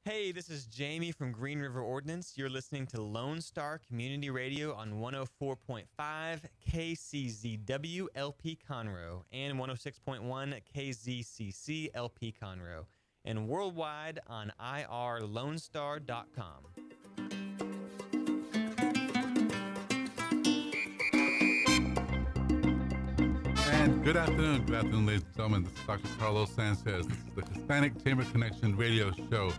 Hey, this is Jamie from Green River Ordnance. You're listening to Lone Star Community Radio on 104.5 KCZW LP Conroe and 106.1 KZCC LP Conroe, and worldwide on irlonestar.com. And good afternoon, ladies and gentlemen. This is Dr. Carlos Sanchez. This is the Hispanic Chamber Connection Radio Show.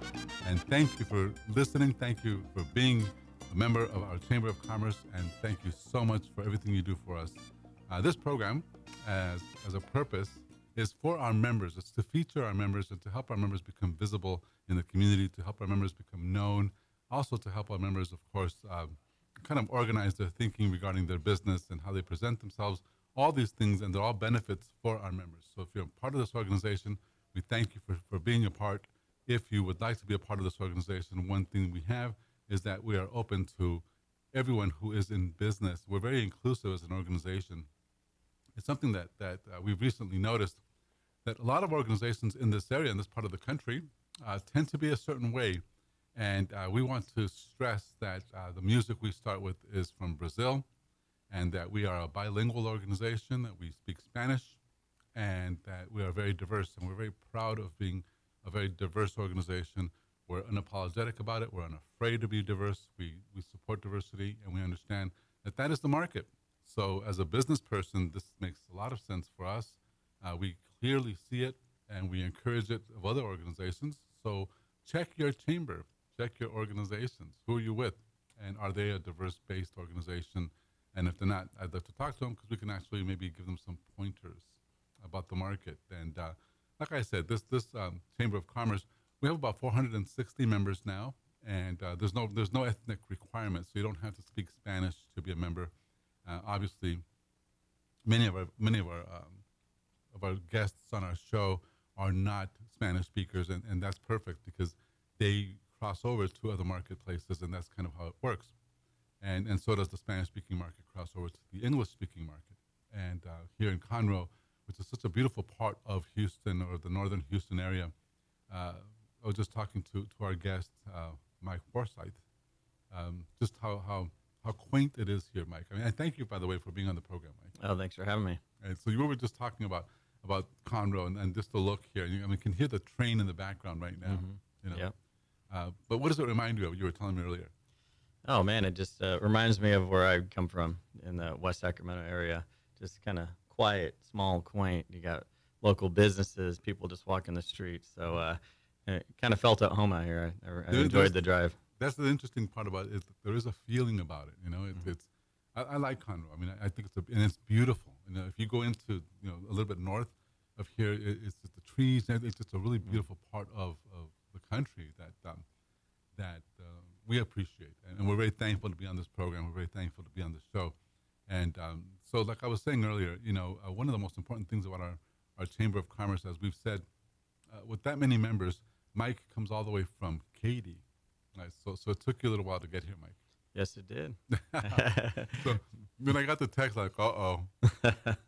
And thank you for listening. Thank you for being a member of our Chamber of Commerce. And thank you so much for everything you do for us. This program, as a purpose, is for our members. It's to feature our members and to help our members become visible in the community, to help our members become known, also to help our members, of course, kind of organize their thinking regarding their business and how they present themselves. All these things, and they're all benefits for our members. So if you're a part of this organization, we thank you for being a part. If you would like to be a part of this organization, one thing we have is that we are open to everyone who is in business. We're very inclusive as an organization. It's something that we've recently noticed, that a lot of organizations in this area, in this part of the country, tend to be a certain way. And we want to stress that the music we start with is from Brazil, and that we are a bilingual organization, that we speak Spanish, and that we are very diverse. And we're very proud of being a very diverse organization. We're unapologetic about it. We're unafraid to be diverse. We support diversity, and we understand that that is the market. So as a business person, this makes a lot of sense for us. We clearly see it, and we encourage it of other organizations. So check your chamber, check your organizations. Who are you with? And are they a diverse-based organization? And if they're not, I'd love to talk to them, because we can actually maybe give them some pointers about the market. And like I said, this Chamber of Commerce, we have about 460 members now, and there's no ethnic requirement, so you don't have to speak Spanish to be a member. Obviously, many of our guests on our show are not Spanish speakers, and that's perfect, because they cross over to other marketplaces, and that's kind of how it works. And so does the Spanish-speaking market cross over to the English-speaking market. And here in Conroe, which is such a beautiful part of Houston, or the northern Houston area, I was just talking to our guest, Mike Forsyth, just how quaint it is here, Mike. I mean, I thank you, by the way, for being on the program, Mike. Oh, thanks for having me. And so you were just talking about Conroe and just the look here. You can hear the train in the background right now. Mm-hmm. You know? Yeah. But what does it remind you of? You were telling me earlier. Oh, man, it just reminds me of where I come from in the West Sacramento area. Just kind of quiet, small, quaint. You got local businesses, people just walking the streets. So it kind of felt at home out here. I enjoyed the drive. That's the interesting part about it. There is a feeling about it. I like Conroe. I mean, I think it's beautiful. If you go into a little bit north of here, it's just the trees. And it's just a really beautiful part of the country that we appreciate, and we're very thankful to be on this program. We're very thankful to be on this show. And so like I was saying earlier, one of the most important things about our Chamber of Commerce, as we've said, with that many members, Mike comes all the way from Katy. Right? So it took you a little while to get here, Mike. Yes, it did. So when I got the text, like, uh-oh. But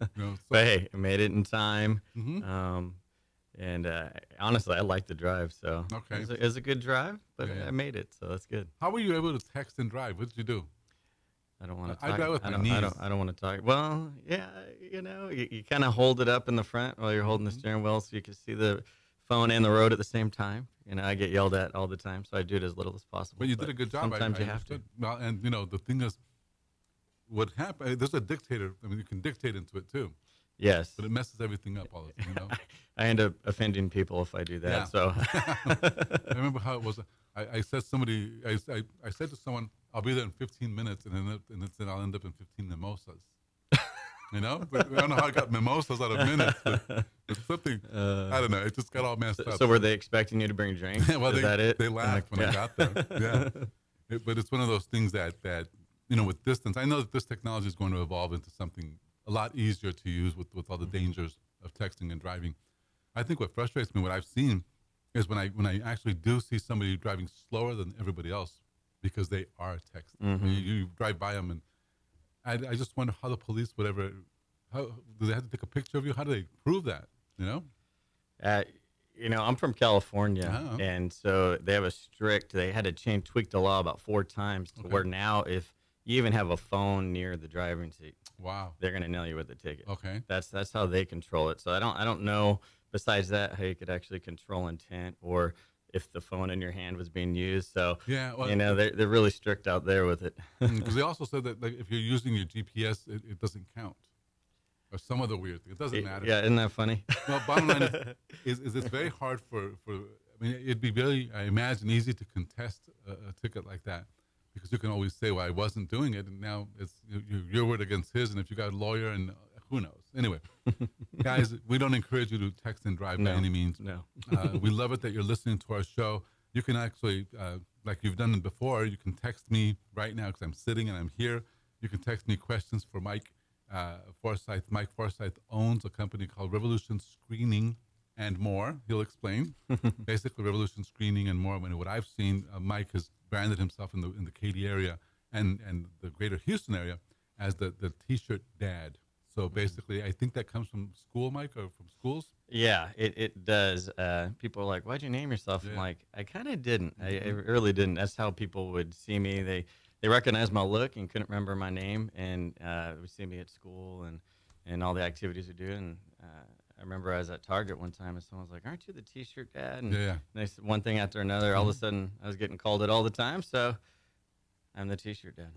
hey, I made it in time. Mm-hmm. And honestly, I like the drive, so okay. It was a good drive, but yeah. I made it, so that's good. How were you able to text and drive? What did you do? I don't want to talk. I drive with my knees. I don't want to talk. Well, yeah, you kind of hold it up in the front while you're holding the steering wheel, so you can see the phone and the road at the same time. I get yelled at all the time, so I do it as little as possible. But you did a good job. Sometimes you have to. Well, and the thing is, what happened? There's a dictator. I mean, you can dictate into it too. Yes. But it messes everything up all the time, I end up offending people if I do that. Yeah. So I remember how it was. I said I said to someone, I'll be there in 15 minutes, and then I'll end up in 15 mimosas. But I don't know how I got mimosas out of minutes, but it's something, I don't know, it just got all messed up. So were they expecting you to bring drinks? Well, Is that it? They laughed when I got there. Yeah. But it's one of those things that with distance, I know that this technology is going to evolve into something a lot easier to use with all the dangers of texting and driving. I think what frustrates me, what I've seen, is when I actually do see somebody driving slower than everybody else because they are texting. Mm-hmm. You drive by them, and I just wonder how the police would ever, how do they have to take a picture of you? How do they prove that? I'm from California, Oh. and so they have they had to tweak the law about 4 times to where now if you even have a phone near the driving seat, Wow. they're going to nail you with a ticket. Okay. That's how they control it. So I don't know besides that how you could actually control intent or if the phone in your hand was being used. So Yeah, well, they're really strict out there with it. Because they also said that like if you're using your GPS, it doesn't count, or some other weird thing. It doesn't matter. Yeah, isn't that funny? Well, bottom line is it's very hard for. I mean, it'd be very, I imagine, easy to contest a ticket like that because you can always say, "Well, I wasn't doing it," and now it's your word against his. And if you got a lawyer, and who knows? Anyway, guys, we don't encourage you to text and drive by any means. No. We love it that you're listening to our show. You can actually, like you've done before, you can text me right now because I'm sitting and I'm here. You can text me questions for Mike Forsyth. Mike Forsyth owns a company called Revolution Screening and More. He'll explain. Basically, Revolution Screening and More. I mean, what I've seen, Mike has branded himself in the Katy area and the greater Houston area as the T-shirt dad. So basically, I think that comes from school, Mike, or from schools? Yeah, it does. People are like, "Why'd you name yourself?" Yeah. I'm like, I kind of didn't. I really didn't. That's how people would see me. They recognized my look and couldn't remember my name, and would see me at school and all the activities we do. And I remember I was at Target one time, and someone was like, "Aren't you the T-shirt dad?" And Yeah. they said one thing after another. All of a sudden, I was getting called it all the time. So I'm the T-shirt dad.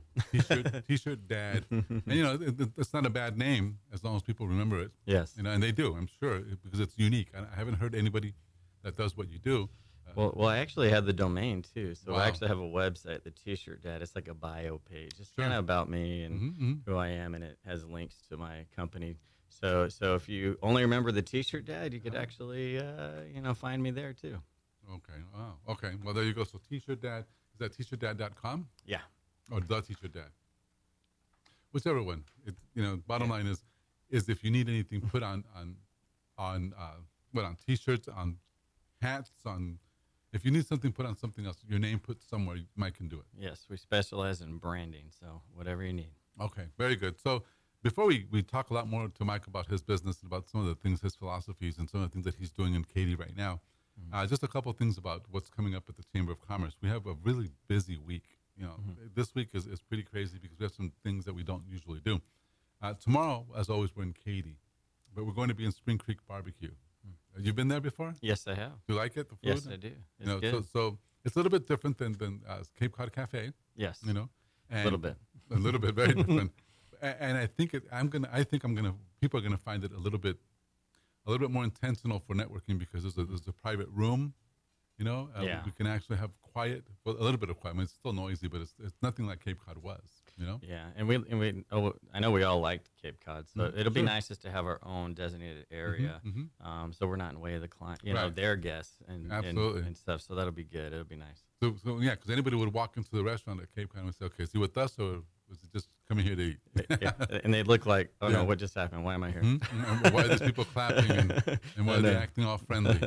T-shirt dad. And, it's not a bad name as long as people remember it. Yes. And they do, I'm sure, because it's unique. I haven't heard anybody that does what you do. Well, I actually have the domain too. So Wow. I actually have a website, the T-shirt dad. It's like a bio page. It's Sure. kind of about me and who I am, and it has links to my company. So if you only remember the T-shirt dad, you could actually find me there too. Okay. Oh, okay. Well, there you go. So T-shirt dad, is that t-shirtdad.com? Yeah. Or the T-shirt dad? Whichever one. Bottom line is if you need anything put on T-shirts, on hats, if you need something put on something else, your name put somewhere, Mike can do it. Yes, we specialize in branding, so whatever you need. Okay, very good. So before we talk a lot more to Mike about his business and about some of the things, his philosophies, and some of the things that he's doing in Katy right now, just a couple of things about what's coming up at the Chamber of Commerce. We have a really busy week. This week is pretty crazy because we have some things that we don't usually do. Tomorrow, as always, we're in Katy, but we're going to be in Spring Creek Barbecue. You've been there before? Yes, I have. Do you like it, the food? Yes, I do. It's good. So it's a little bit different than Cape Cod Cafe. Yes. And a little bit. A little bit, very different. And I think people are gonna find it a little bit more intentional for networking because there's a private room. Yeah. We can actually have quiet, well, a little bit of quiet. I mean, it's still noisy, but it's nothing like Cape Cod was. Yeah, and I know we all liked Cape Cod, so it'll be Sure. nice just to have our own designated area, so we're not in the way of the client, Right. their guests and stuff. So that'll be good. It'll be nice. So yeah, because anybody would walk into the restaurant at Cape Cod and say, "Okay, is he with us or was he just coming here to eat?" Yeah. And they'd look like, "Oh Yeah. no, what just happened? Why am I here?" Why are these people clapping and why are they acting all friendly?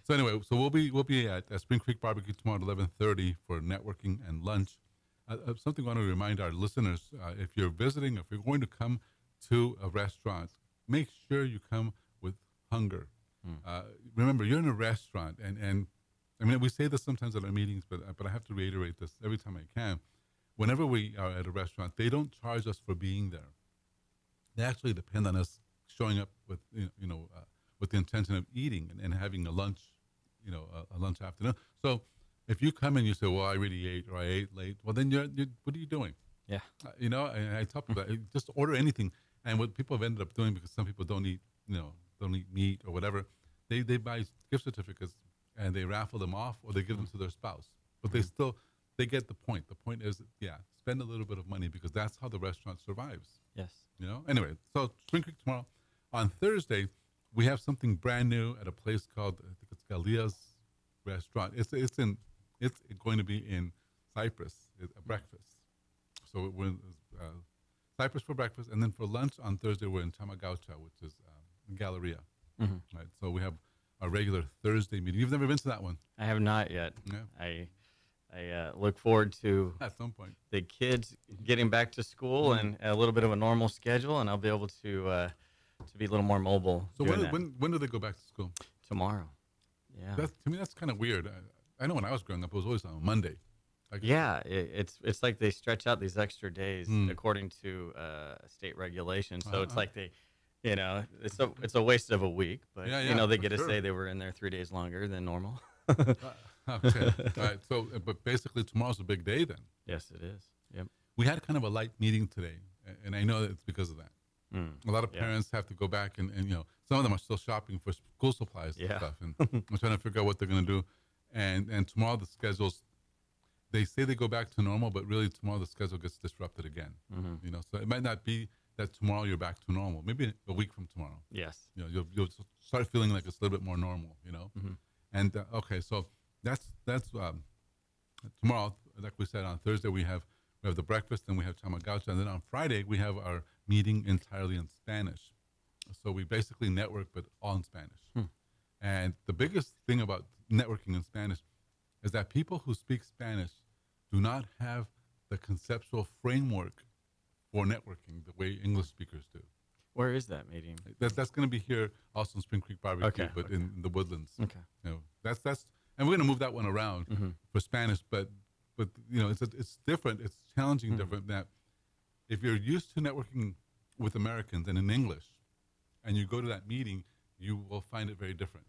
So anyway, we'll be at Spring Creek Barbecue tomorrow at 11:30 for networking and lunch. Something I want to remind our listeners: if you're visiting, if you're going to come to a restaurant, make sure you come with hunger. Remember, you're in a restaurant, and I mean we say this sometimes at our meetings, but I have to reiterate this every time I can. Whenever we are at a restaurant, they don't charge us for being there. They actually depend on us showing up with with the intention of eating and having a lunch, a lunch afternoon. So if you come and you say, "Well, I already ate," or "I ate late," well, then you're what are you doing? Yeah. And I tell people that just order anything. And what people have ended up doing, because some people don't eat meat or whatever, they buy gift certificates and they raffle them off or they give them to their spouse. But they get the point. The point is, spend a little bit of money because that's how the restaurant survives. Yes. Anyway, so Spring Creek tomorrow. On Thursday, we have something brand new at a place called, I think it's Galia's Restaurant. It's going to be in Cypress, a breakfast. So we're in Cypress for breakfast, and then for lunch on Thursday we're in Tamagaucha, which is Galleria. Right. So we have our regular Thursday meeting. You've never been to that one? I have not yet. Yeah. I look forward to At some point. the kids getting back to school and a little bit of a normal schedule, and I'll be able to be a little more mobile. So doing that. when do they go back to school? Tomorrow. Yeah. To me, that's kind of weird. I know when I was growing up, it was always on a Monday. Like, Yeah, it's like they stretch out these extra days according to state regulations. So it's like they, it's a waste of a week. But they get to say they were in there 3 days longer than normal. Okay. All right. So, but basically, tomorrow's a big day then. Yes, it is. Yep. We had kind of a light meeting today, and I know that it's because of that. A lot of parents have to go back and some of them are still shopping for school supplies and stuff, and I'm trying to figure out what they're going to do. And tomorrow the schedules, they say they go back to normal, but really tomorrow the schedule gets disrupted again. So it might not be that tomorrow you're back to normal. Maybe a week from tomorrow. Yes. You'll start feeling like it's a little bit more normal. And okay, so that's tomorrow. Like we said, on Thursday we have the breakfast, and we have chamagaucha, and then on Friday we have our meeting entirely in Spanish. So we basically network, but all in Spanish. And the biggest thing about networking in Spanish is that people who speak Spanish do not have the conceptual framework for networking the way English speakers do. Where is that meeting? That's going to be here also in Spring Creek Barbecue, but in the Woodlands. Okay. That's and we're going to move that one around for Spanish, but it's different. It's challenging, different. That if you're used to networking with Americans and in English, and you go to that meeting, you will find it very different.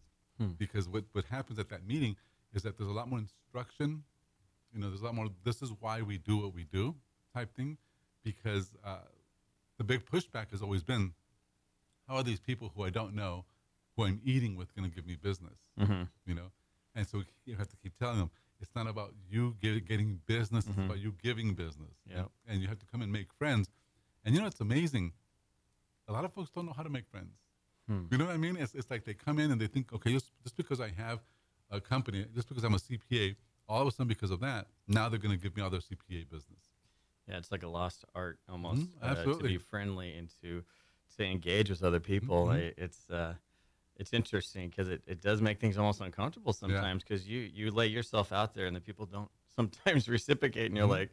Because what happens at that meeting is that there's a lot more instruction. There's a lot more, this is why we do what we do type thing, because the big pushback has always been, how are these people who I don't know, who I'm eating with, going to give me business? And so you have to keep telling them, it's not about you getting business, it's about you giving business. And you have to come and make friends. And it's amazing. A lot of folks don't know how to make friends. You know what I mean? It's like they come in and they think, okay, just because I have a company, just because I'm a CPA, all of a sudden because of that, now they're going to give me all their CPA business. Yeah, it's like a lost art almost absolutely. To be friendly and to engage with other people. It's interesting because it does make things almost uncomfortable sometimes because you lay yourself out there and the people don't sometimes reciprocate, and you're like,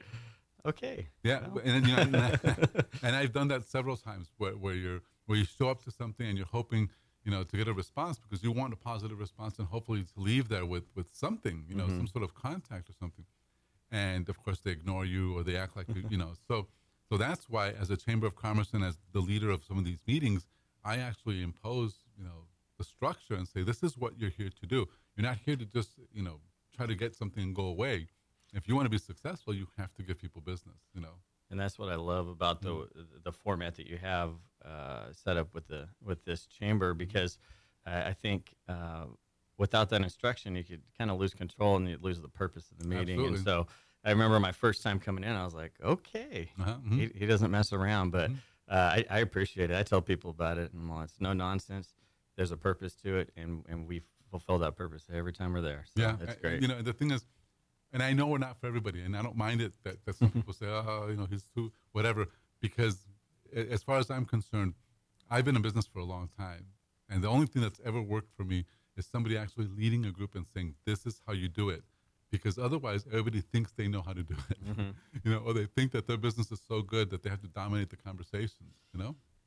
okay. Yeah, well. And I've done that several times where you show up to something and you're hoping to get a response because you want a positive response and hopefully to leave there with something, some sort of contact or something. And of course they ignore you or they act like so that's why, as a Chamber of Commerce and as the leader of some of these meetings, I actually impose the structure and say, this is what you're here to do. You're not here to just try to get something and go away. If you want to be successful, you have to give people business. And that's what I love about the format that you have set up with this chamber, because I think without that instruction, you could kind of lose control and you'd lose the purpose of the meeting. Absolutely. And so I remember my first time coming in, I was like, okay, he doesn't mess around, but I appreciate it. I tell people about it, and it's no nonsense. There's a purpose to it, and we fulfill that purpose every time we're there. So yeah, it's great. The thing is, and I know we're not for everybody, and I don't mind it that some people say, he's too whatever, because as far as I'm concerned, I've been in business for a long time, and the only thing that's ever worked for me is somebody actually leading a group and saying, this is how you do it, because otherwise everybody thinks they know how to do it, or they think that their business is so good that they have to dominate the conversation,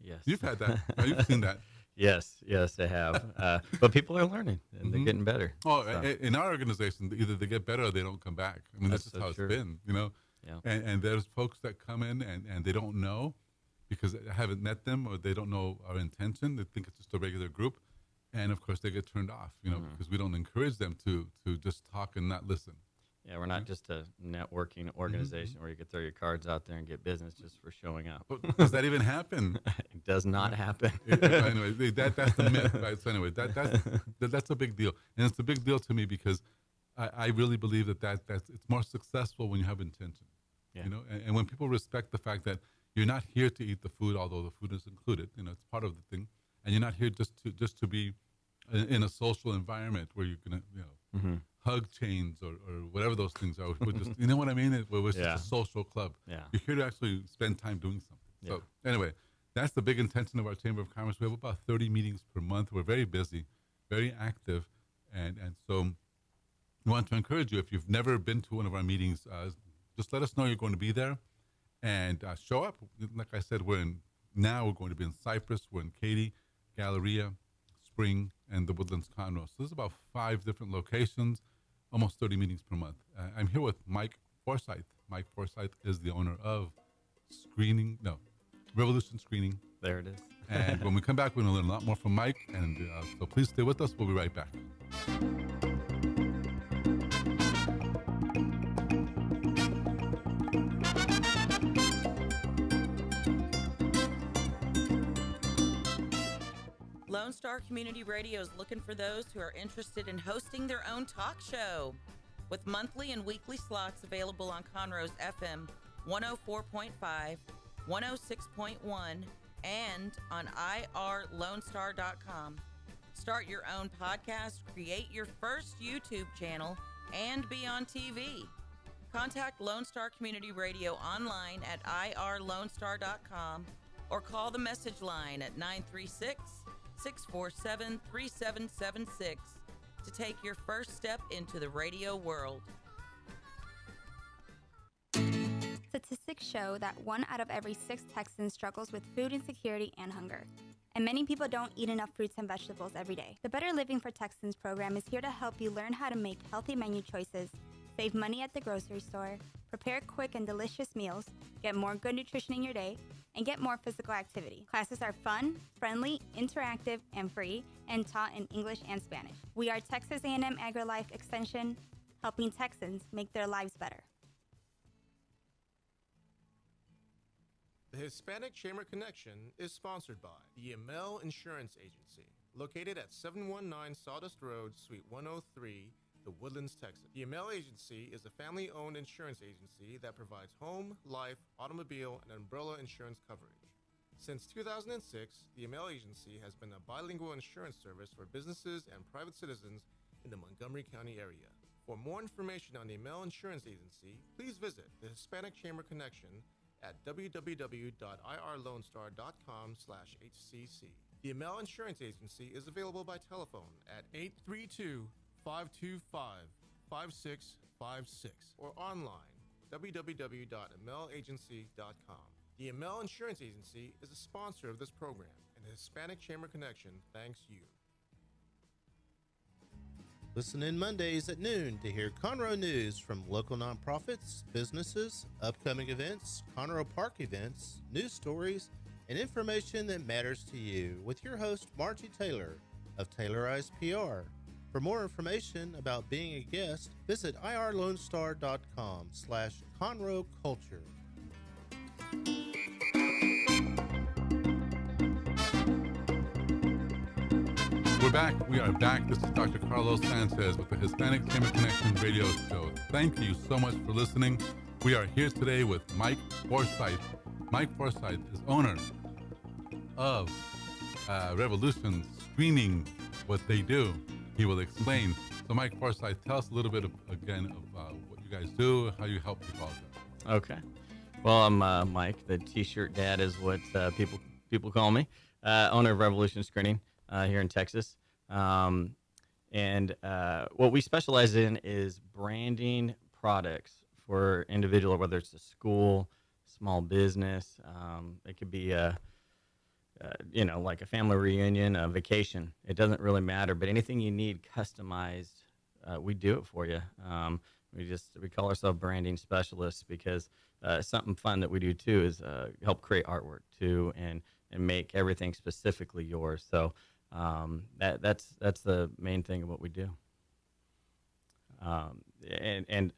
Yes. You've had that. You've seen that. Yes, I have. But people are learning, and they're getting better. Oh, so. In our organization, either they get better or they don't come back. I mean, that's just how it's been, Yeah. And there's folks that come in and they don't know because I haven't met them or they don't know our intention. They think it's just a regular group. And, of course, they get turned off, because we don't encourage them to just talk and not listen. Yeah, we're not just a networking organization where you could throw your cards out there and get business just for showing up. Does that even happen? It does not happen. Anyway, that's the myth, right? So anyway, that's a big deal. And it's a big deal to me because I really believe that's it's more successful when you have intention. Yeah. And when people respect the fact that you're not here to eat the food, although the food is included, it's part of the thing. And you're not here just to be in a social environment where you're going to, hug chains or whatever those things are. We're just, you know what I mean? We're just a social club. Yeah. You're here to actually spend time doing something. Yeah. So anyway, that's the big intention of our Chamber of Commerce. We have about 30 meetings per month. We're very busy, very active. And so we want to encourage you, if you've never been to one of our meetings, just let us know you're going to be there and show up. Like I said, we're going to be in Cypress, we're in Katy, Galleria, Spring, and the Woodlands-Conroe. So there's about 5 different locations, almost 30 meetings per month. I'm here with Mike Forsyth. Mike Forsyth is the owner of Revolution Screening. There it is. And when we come back, we're going to learn a lot more from Mike. And so please stay with us. We'll be right back. Lone Star Community Radio is looking for those who are interested in hosting their own talk show. With monthly and weekly slots available on Conroe's FM 104.5, 106.1, and on irlonestar.com. Start your own podcast, create your first YouTube channel, and be on TV. Contact Lone Star Community Radio online at irlonestar.com or call the message line at 936-647-3776 to take your first step into the radio world. Statistics show that 1 out of every 6 Texans struggles with food insecurity and hunger. And many people don't eat enough fruits and vegetables every day. The Better Living for Texans program is here to help you learn how to make healthy menu choices, save money at the grocery store, prepare quick and delicious meals, get more good nutrition in your day, and get more physical activity. Classes are fun, friendly, interactive, and free, and taught in English and Spanish. We are Texas A&M AgriLife Extension, helping Texans make their lives better. The Hispanic Chamber Connection is sponsored by the Amel Insurance Agency, located at 719 Sawdust Road, Suite 103, The Woodlands, Texas. The Amel Agency is a family-owned insurance agency that provides home, life, automobile, and umbrella insurance coverage. Since 2006, the Amel Agency has been a bilingual insurance service for businesses and private citizens in the Montgomery County area. For more information on the Amel Insurance Agency, please visit the Hispanic Chamber Connection at www.irlonestar.com/HCC. The Amel Insurance Agency is available by telephone at 832-525-5656 or online www.amelagency.com. The Amel Insurance Agency is a sponsor of this program, and the Hispanic Chamber Connection thanks you. Listen in Mondays at noon to hear Conroe news from local nonprofits, businesses, upcoming events, Conroe Park events, news stories, and information that matters to you with your host, Margie Taylor of Taylorized PR. For more information about being a guest, visit irlonestar.com/Conroe Culture. We're back. We are back. This is Dr. Carlos Sanchez with the Hispanic Chamber Connection Radio Show. Thank you so much for listening. We are here today with Mike Forsyth. Mike Forsyth is owner of Revolution Screening. What they do, he will explain. So, Mike Forsyth, tell us a little bit again of what you guys do, how you help people out there. Okay. Well, I'm Mike. The T-shirt dad is what people call me. Owner of Revolution Screening here in Texas. And what we specialize in is branding products for individual, whether it's a school, small business. It could be like a family reunion, a vacation. It doesn't really matter, but anything you need customized, we do it for you. We call ourselves branding specialists because something fun that we do too is help create artwork too and make everything specifically yours. So that's the main thing of what we do. And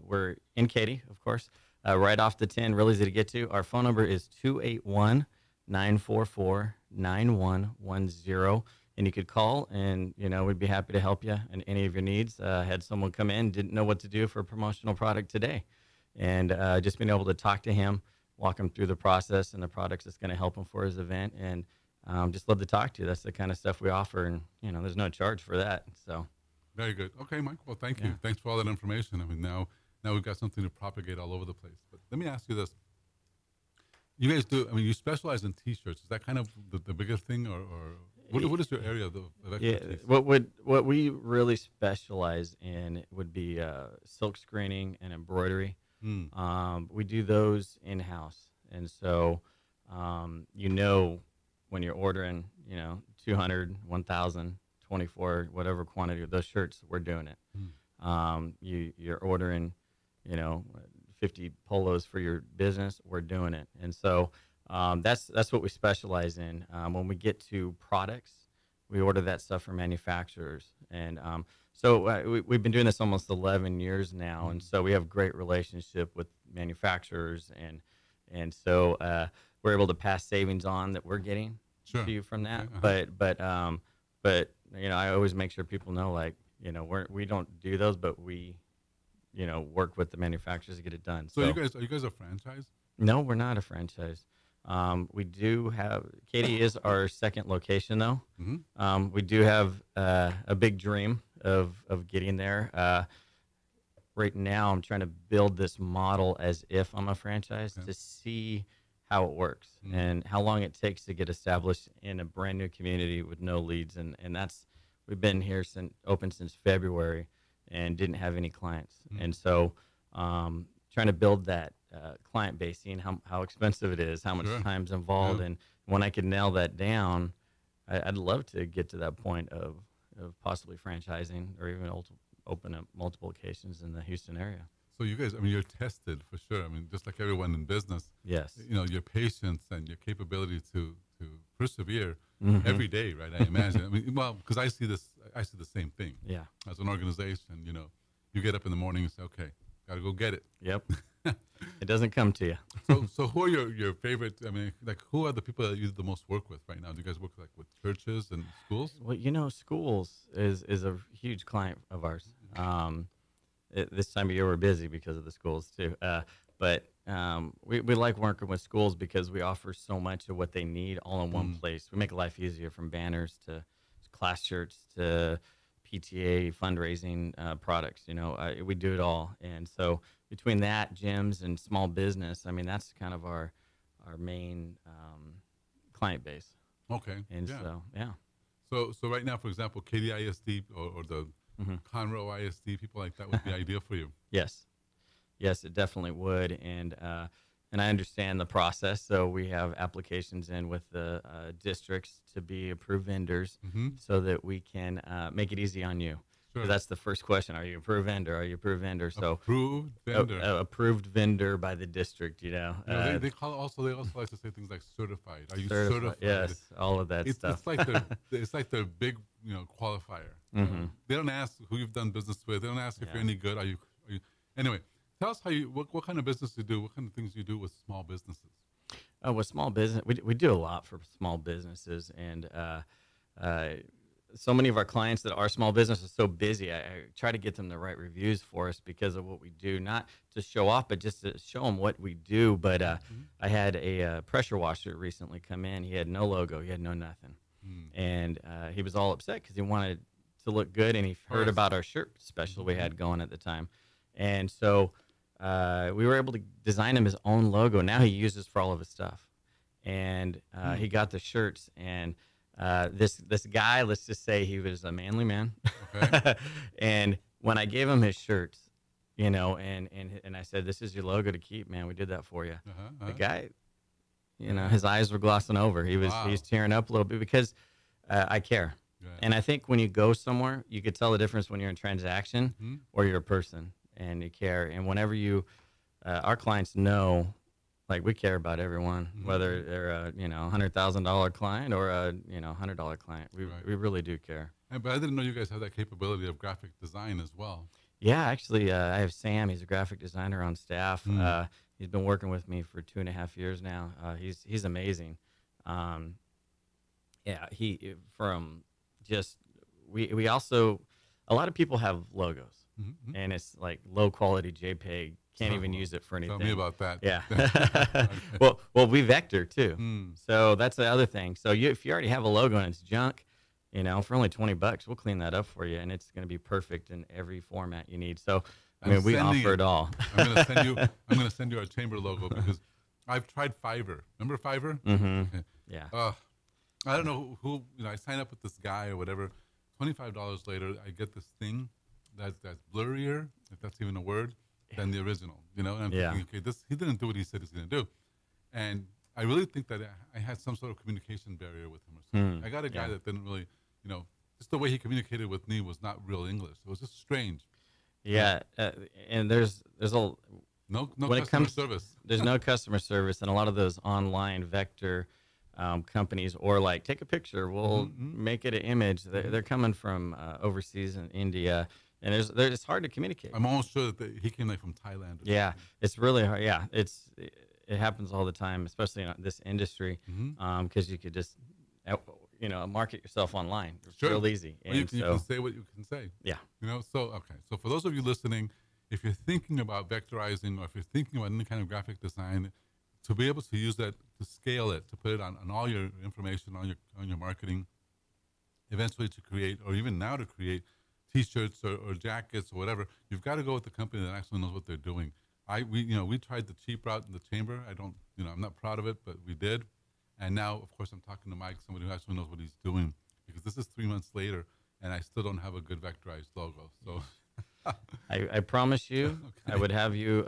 we're in Katy, of course, right off the 10, really easy to get to. Our phone number is 281-944-9110. And you could call and, we'd be happy to help you in any of your needs. Had someone come in, didn't know what to do for a promotional product today. And just being able to talk to him, walk him through the process and the products that's going to help him for his event. And just love to talk to you. That's the kind of stuff we offer. And, there's no charge for that. So. Very good. Okay, Mike. Well, thank you. Thanks for all that information. I mean, now we've got something to propagate all over the place. But let me ask you this. You guys do, you specialize in T-shirts. Is that kind of the biggest thing or what is your area of expertise? Yeah, what we really specialize in would be silk screening and embroidery. We do those in-house. And so, when you're ordering, 200, 1,000, 24, whatever quantity of those shirts, we're doing it. You're ordering, 50 polos for your business, we're doing it. And so that's what we specialize in. When we get to products, we order that stuff from manufacturers. And so we've been doing this almost 11 years now. And so we have great relationship with manufacturers. And so we're able to pass savings on that we're getting to you from that. Okay. But I always make sure people know, like, we don't do those, but we, work with the manufacturers to get it done. So are you guys a franchise? No, we're not a franchise. We do have, Katy is our second location though. We do have a big dream of getting there. Right now I'm trying to build this model as if I'm a franchise to see how it works and how long it takes to get established in a brand new community with no leads. And that's, we've been here open since February and didn't have any clients. And so trying to build that client base, seeing how expensive it is, how much time's involved. And when I could nail that down, I'd love to get to that point of possibly franchising or even open up multiple locations in the Houston area. So you guys, you're tested for sure. Just like everyone in business. Yes. Your patience and your capability to persevere every day, right? I imagine. Because I see the same thing. Yeah. As an organization, you get up in the morning and say, okay, got to go get it. Yep. It doesn't come to you. So who are your favorite? Who are the people that you do the most work with right now? Do you guys work with churches and schools? Well, schools is a huge client of ours. This time of year we're busy because of the schools too. But we like working with schools because we offer so much of what they need all in one place. We make life easier, from banners to class shirts to PTA fundraising products. We do it all. And so between that, gyms and small business, that's kind of our main client base. Okay. And so So right now, for example, Katy ISD or the Conroe ISD, people like that would be ideal for you. Yes, it definitely would. And I understand the process. So we have applications in with the districts to be approved vendors so that we can make it easy on you. Sure. That's the first question. Are you approved vendor? Are you approved vendor? So approved vendor. Approved vendor by the district, they call also like to say things like certified. Are you certified? Yes, all of that stuff. It's like their big qualifier. They don't ask who you've done business with. They don't ask if you're any good. Are you anyway? Tell us what kind of business you do. What kind of things you do with small businesses? With small business, we do a lot for small businesses, and so many of our clients that are small business are so busy. I try to get them the right reviews for us because of what we do, not to show off, but just to show them what we do. But I had a pressure washer recently come in. He had no logo. He had no nothing. And he was all upset because he wanted to look good, and he heard about our shirt special we had going at the time. And so we were able to design him his own logo. Now he uses for all of his stuff. And he got the shirts, and this guy, let's just say he was a manly man. Okay. And when I gave him his shirts, and I said, "This is your logo to keep, man. We did that for you." The guy, his eyes were glossing over. He's tearing up a little bit because I care. Yeah. And I think when you go somewhere, you could tell the difference when you're in transaction or you're a person and you care. And whenever our clients know, like, we care about everyone, whether they're a $100,000 client or a $100 client. We really do care. But I didn't know you guys have that capability of graphic design as well. Yeah, actually, I have Sam. He's a graphic designer on staff. He's been working with me for 2.5 years now. He's amazing. We also, a lot of people have logos, and it's like low quality JPEG. Can't even use it for anything. Tell me about that. Yeah. Well, we vector too. So that's the other thing. So if you already have a logo and it's junk, for only $20, we'll clean that up for you, and it's going to be perfect in every format you need. So we offer it all. I'm going to send you our chamber logo because I've tried Fiverr. Remember Fiverr? Okay. Yeah. I don't know who. I sign up with this guy or whatever. $25 later, I get this thing that's blurrier, if that's even a word, than the original. And I'm thinking, okay, he didn't do what he said he's going to do. And I really think that I had some sort of communication barrier with him or something. I got a guy that didn't really, just the way he communicated with me was not real English. It was just strange. Yeah, and there's a no when customer service. There's no customer service, and a lot of those online vector companies, or like take a picture, we'll make it an image. They're coming from overseas in India, and it's hard to communicate. I'm almost sure that he came like from Thailand. Yeah, it's really hard. Yeah, it happens all the time, especially in this industry, because you could just market yourself online. It's real easy. And you can say what you can say. Yeah. So for those of you listening, if you're thinking about vectorizing, or if you're thinking about any kind of graphic design, to be able to use that, to scale it, to put it on all your information, on your marketing, eventually to create, or even now to create T-shirts or jackets or whatever, you've got to go with the company that actually knows what they're doing. We tried the cheap route in the chamber. I'm not proud of it, but we did. And now, of course, I'm talking to Mike, somebody who actually knows what he's doing, because this is 3 months later, and I still don't have a good vectorized logo. So I promise you, I would have you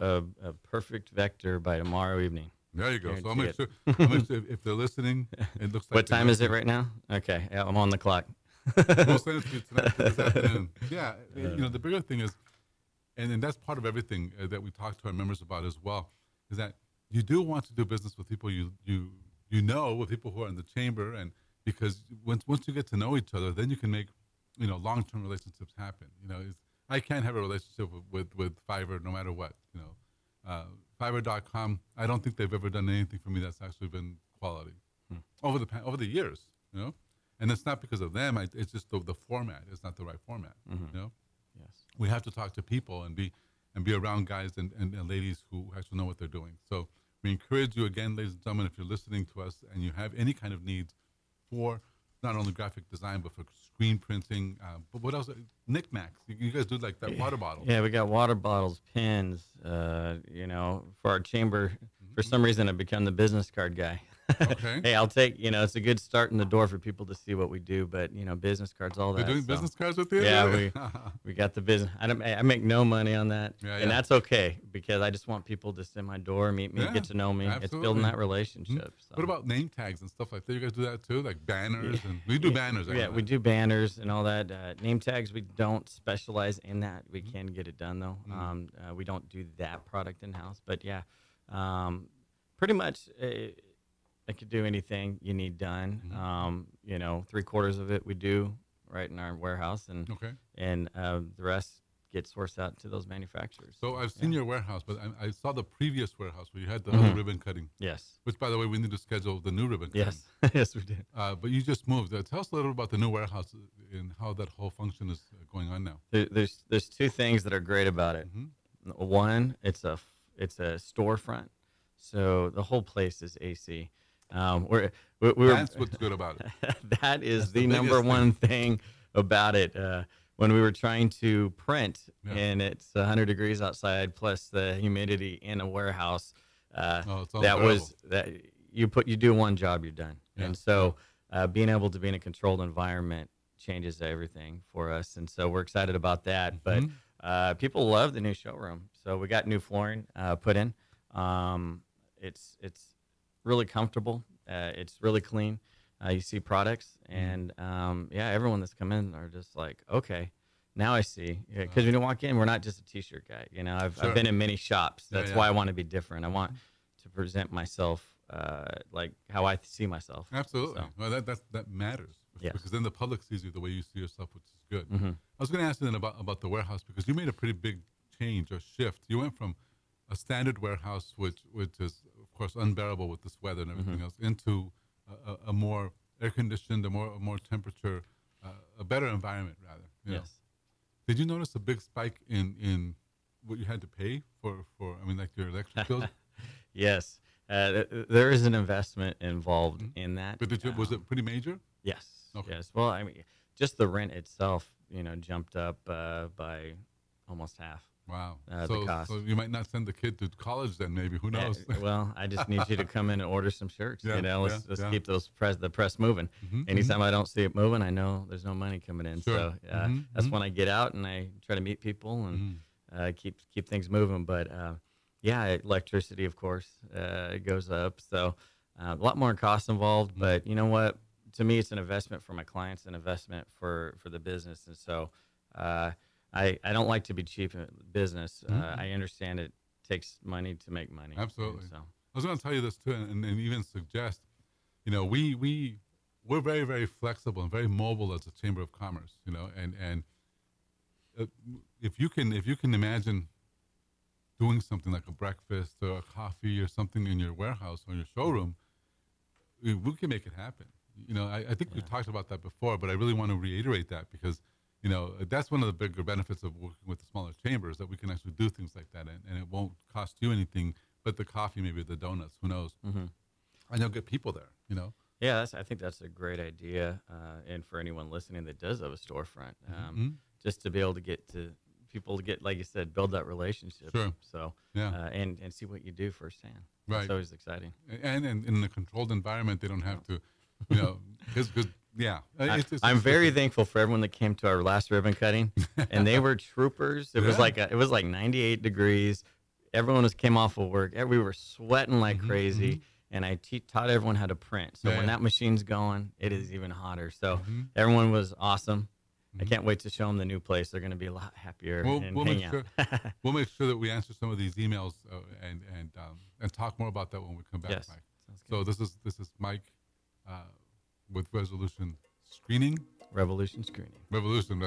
a perfect vector by tomorrow evening. There you go. So I'll make sure if they're listening, it looks like. What time is it right now? Okay, yeah, I'm on the clock. We'll send it to you tonight, this afternoon. Yeah, the bigger thing is, and that's part of everything that we talk to our members about as well, is that you do want to do business with people with people who are in the chamber, and because once you get to know each other, then you can make long-term relationships happen. I can't have a relationship with Fiverr no matter what. Fiverr.com, I don't think they've ever done anything for me that's actually been quality over the years. And it's not because of them. It's just the format. It's not the right format. Yes. We have to talk to people and be around guys and ladies who actually know what they're doing. So we encourage you again, ladies and gentlemen, if you're listening to us and you have any kind of needs for not only graphic design, but for screen printing, but what else? Knickknacks. You guys do like that water bottle. Yeah, we got water bottles, pins, for our chamber. For some reason, I've become the business card guy. Okay. Hey, I'll take, it's a good start in the door for people to see what we do, but, business cards, all that. They're doing business cards with you? Yeah, we got the business. I make no money on that, and that's okay, because I just want people to sit in my door, meet me, get to know me. Absolutely. It's building that relationship. So. What about name tags and stuff like that? You guys do that too? Like banners? And we do banners. Yeah, we do banners and all that. Name tags, we don't specialize in that. We can get it done, though. We don't do that product in-house, but yeah, pretty much... I could do anything you need done. 3/4 of it we do right in our warehouse, and the rest gets sourced out to those manufacturers. So I've seen your warehouse, but I saw the previous warehouse where you had the other ribbon cutting. Yes. Which, by the way, we need to schedule the new ribbon cutting. Yes, yes, we did. But you just moved. Tell us a little bit about the new warehouse and how that whole function is going on now. There's two things that are great about it. One, it's a storefront, so the whole place is AC. That's what's good about it. That is the number one thing about it. When we were trying to print and it's 100 degrees outside plus the humidity in a warehouse, you do one job, you're done. Yeah. And so being able to be in a controlled environment changes everything for us. And so we're excited about that. But people love the new showroom. So we got new flooring put in. It's really comfortable. It's really clean. You see products, and everyone that's come in are just like, okay, now I see. Because when you walk in, we're not just a T-shirt guy. I've been in many shops. That's why I want to be different. I want to present myself like how I see myself. Absolutely. So. Well, that matters. Yes. Because then the public sees you the way you see yourself, which is good. I was going to ask you then about the warehouse, because you made a pretty big change or shift. You went from a standard warehouse, which is, of course, unbearable with this weather and everything else, into a more air-conditioned, a more temperature, a better environment, rather. Yes. Did you notice a big spike in what you had to pay for like your electric bill? Yes. There is an investment involved in that. But was it pretty major? Yes. Okay. Yes. Well, just the rent itself, jumped up by almost half. Wow. The cost. So you might not send the kid to college then, maybe. Who knows? Well, I just need you to come in and order some shirts. Let's keep the press moving. Anytime I don't see it moving, I know there's no money coming in. Sure. So that's when I get out and I try to meet people and keep things moving. But electricity, of course, goes up. So A lot more cost involved, but you know what? To me, it's an investment for my clients, an investment for the business. And so I don't like to be cheap in business. I understand it takes money to make money. Absolutely. So I was going to tell you this too, and even suggest, you know, we're very, very flexible and very mobile as a Chamber of Commerce, you know, and if you can imagine doing something like a breakfast or a coffee or something in your warehouse or your showroom, we can make it happen. You know, I think we talked about that before, but I really want to reiterate that because, you know, that's one of the bigger benefits of working with the smaller chambers, that we can actually do things like that, and it won't cost you anything but the coffee, maybe the donuts, who knows. And you'll get people there, you know. Yeah, I think that's a great idea, and for anyone listening that does have a storefront, just to be able to get to people to get, like you said, build that relationship. Sure. So, yeah, and see what you do firsthand. Right. It's always exciting. And in a controlled environment, they don't have to, you know, because yeah. I'm very thankful for everyone that came to our last ribbon cutting, and they were troopers. It was like 98 degrees. Everyone came off of work. We were sweating like crazy. And I taught everyone how to print. So when that machine's going, it is even hotter. So everyone was awesome. I can't wait to show them the new place. They're going to be a lot happier and hang out. We'll make sure that we answer some of these emails and talk more about that when we come back, Yes. Mike. So this is Mike with Resolution Screening. Revolution Screening. Resolution.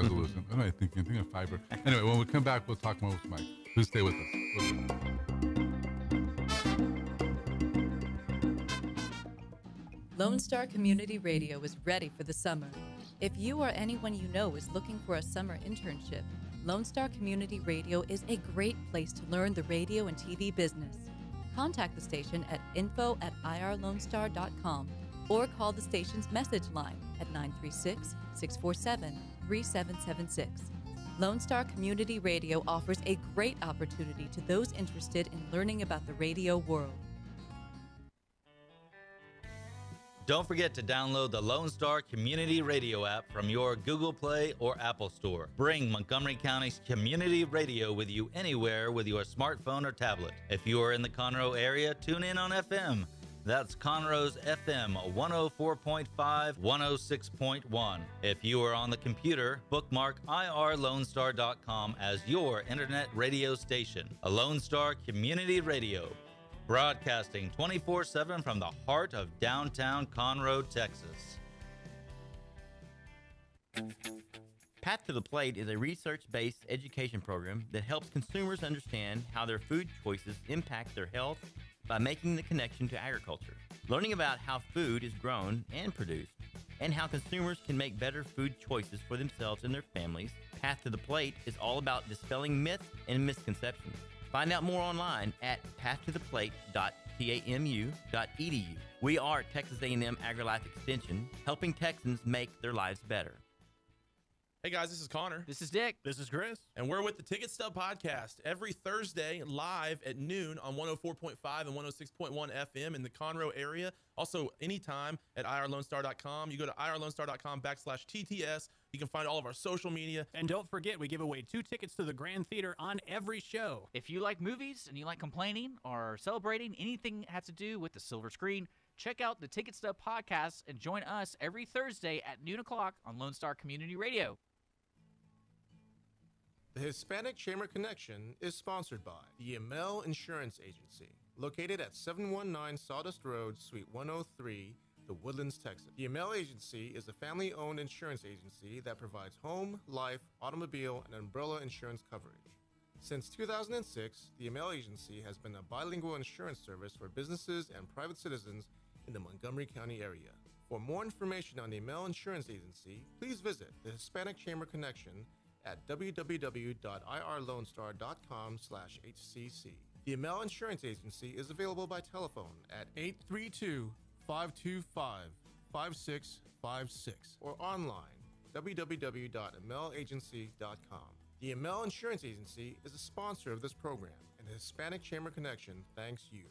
I'm thinking of fiber. Anyway, when we come back, we'll talk more with Mike. Please stay with us. Lone Star Community Radio is ready for the summer. If you or anyone you know is looking for a summer internship, Lone Star Community Radio is a great place to learn the radio and TV business. Contact the station at info@irlonestar.com or call the station's message line at 936-647-3776. Lone Star Community Radio offers a great opportunity to those interested in learning about the radio world. Don't forget to download the Lone Star Community Radio app from your Google Play or Apple Store. Bring Montgomery County's community radio with you anywhere with your smartphone or tablet. If you are in the Conroe area, tune in on FM. That's Conroe's FM 104.5, 106.1. If you are on the computer, bookmark irlonestar.com as your internet radio station. A Lone Star Community Radio. Broadcasting 24/7 from the heart of downtown Conroe, Texas. Path to the Plate is a research-based education program that helps consumers understand how their food choices impact their health by making the connection to agriculture. Learning about how food is grown and produced, and how consumers can make better food choices for themselves and their families, Path to the Plate is all about dispelling myths and misconceptions. Find out more online at pathtotheplate.tamu.edu. We are Texas A&M AgriLife Extension, helping Texans make their lives better. Hey guys, this is Connor. This is Dick. This is Chris. And we're with the Ticket Stub Podcast every Thursday live at noon on 104.5 and 106.1 FM in the Conroe area. Also, anytime at irlonestar.com. You go to irlonestar.com/TTS. You can find all of our social media. And don't forget, we give away 2 tickets to the Grand Theater on every show. If you like movies and you like complaining or celebrating anything that has to do with the silver screen, check out the Ticket Stub Podcast and join us every Thursday at noon o'clock on Lone Star Community Radio. The Hispanic Chamber Connection is sponsored by the Amel Insurance Agency, located at 719 Sawdust Road, Suite 103, the Woodlands, Texas. The Amel Agency is a family-owned insurance agency that provides home, life, automobile, and umbrella insurance coverage. Since 2006, the Amel Agency has been a bilingual insurance service for businesses and private citizens in the Montgomery County area. For more information on the Amel Insurance Agency, please visit the Hispanic Chamber Connection at www.irlonestar.com/HCC. The Amel Insurance Agency is available by telephone at 832-525-5656 or online www.amelagency.com. The Amel Insurance Agency is a sponsor of this program, and the Hispanic Chamber Connection thanks you.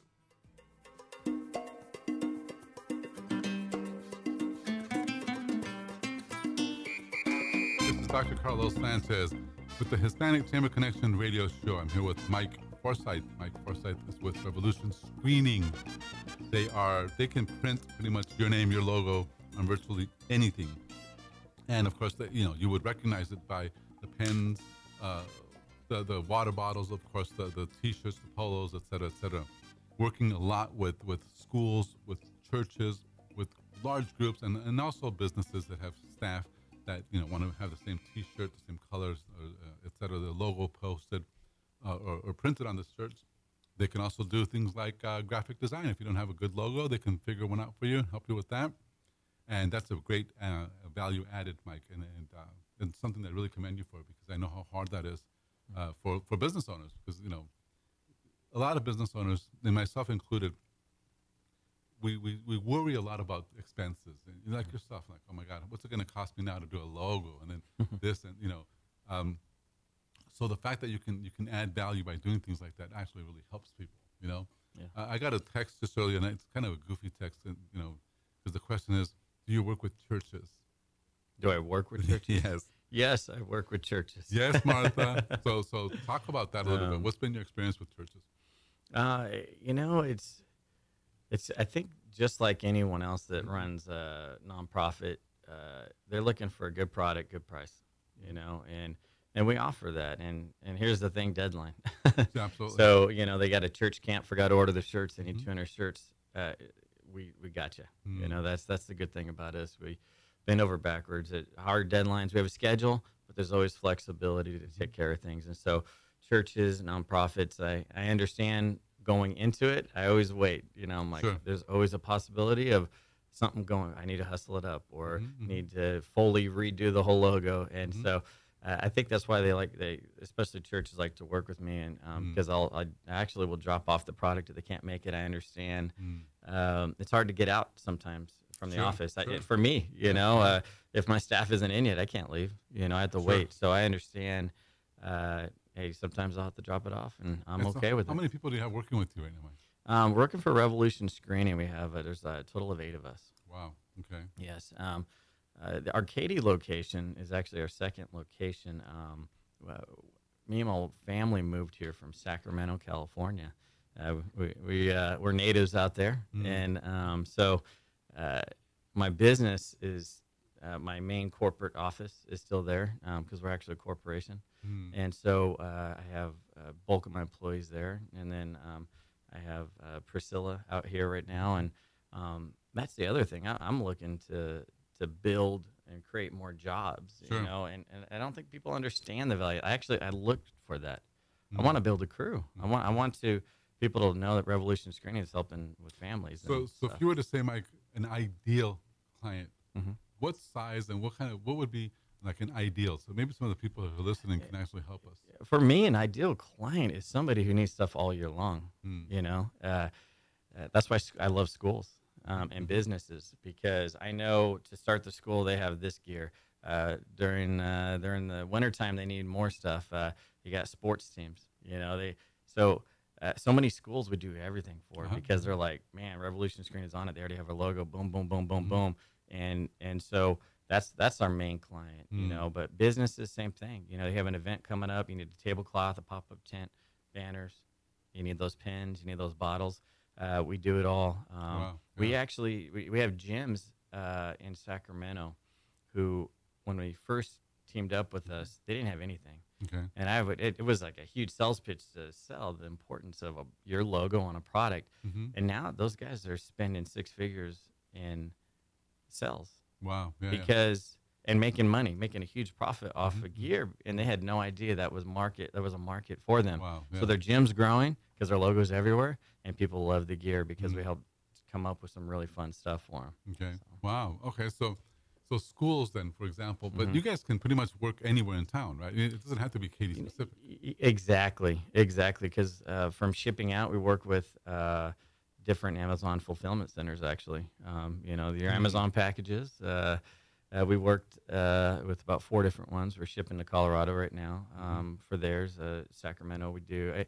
This is Dr. Carlos Sanchez with the Hispanic Chamber Connection radio show. I'm here with Mike Forsyth. Mike Forsyth is with Revolution Screening. They can print pretty much your name, your logo on virtually anything. And of course, you would recognize it by the pens, the water bottles, of course, the T-shirts, the polos, et cetera, working a lot with schools, with churches, with large groups, and also businesses that have staff that want to have the same T-shirt, the same colors, et cetera, the logo posted or printed on the shirts. They can also do things like graphic design. If you don't have a good logo, they can figure one out for you, help you with that. And that's a great value added, Mike, and something that I really commend you for, because I know how hard that is for business owners. Because a lot of business owners, and myself included, we worry a lot about expenses. And like yourself, like, oh my God, what's it going to cost me now to do a logo, and then this, and so the fact that you can add value by doing things like that actually really helps people. Yeah. I got a text just earlier, and it's kind of a goofy text, and because the question is, do you work with churches? Do I work with churches? Yes. Yes, I work with churches. Yes, Martha. So talk about that a little bit. What's been your experience with churches? It's I think just like anyone else that runs a nonprofit, they're looking for a good product, good price, and we offer that. And here's the thing, deadline. Absolutely. So, they got a church camp, forgot to order the shirts. They need 200 shirts. We got you. That's the good thing about us. We bend over backwards at hard deadlines. We have a schedule, but there's always flexibility to take care of things. And so churches, nonprofits, I understand going into it. I always wait. I'm like, there's always a possibility of something going. I need to hustle it up, or need to fully redo the whole logo. And so I think that's why especially churches like to work with me, and because I actually will drop off the product if they can't make it. I understand. It's hard to get out sometimes from the office. For me, if my staff isn't in yet, I can't leave. I have to wait. So I understand. Hey, sometimes I'll have to drop it off, and I'm okay with it. How many people do you have working with you right now, Mike? Working for Revolution Screening, we have there's a total of 8 of us. Wow. Okay. Yes. Our Katy location is actually our second location. Me and my family moved here from Sacramento, California. We're natives out there, and so my business is my main corporate office is still there because we're actually a corporation, and so I have a bulk of my employees there, and then I have Priscilla out here right now, and that's the other thing. I'm looking to build and create more jobs, and I don't think people understand the value. I looked for that. I want to build a crew. I want people to know that Revolution Screening is helping with families. So if you were to say, Mike, an ideal client, what size and what would be like an ideal? So maybe some of the people who are listening can actually help us. For me, an ideal client is somebody who needs stuff all year long. That's why I love schools. And businesses, because I know to start the school they have this gear. During the wintertime they need more stuff. You got sports teams, so many schools would do everything for it because they're like, man, Revolution Screen is on it. They already have our logo, boom, boom, boom, boom, boom, and so that's our main client, But businesses, same thing. They have an event coming up. You need a tablecloth, a pop-up tent, banners. You need those pens. You need those bottles. We do it all. We actually we have gyms in Sacramento who, when we first teamed up with us, they didn't have anything. Okay. And it was like a huge sales pitch to sell the importance of your logo on a product. And now those guys are spending 6 figures in sales. Wow. And making money, making a huge profit off of gear, and they had no idea there was a market for them. Wow. So their gym's growing because their logo's everywhere, and people love the gear because we help come up with some really fun stuff for them. Okay. So. Wow. Okay. So schools then, for example, but you guys can pretty much work anywhere in town, right? It doesn't have to be Katy specific. Exactly. Because from shipping out, we work with different Amazon fulfillment centers. Actually, your Amazon packages. We worked with about 4 different ones. We're shipping to Colorado right now for theirs. Sacramento, we do.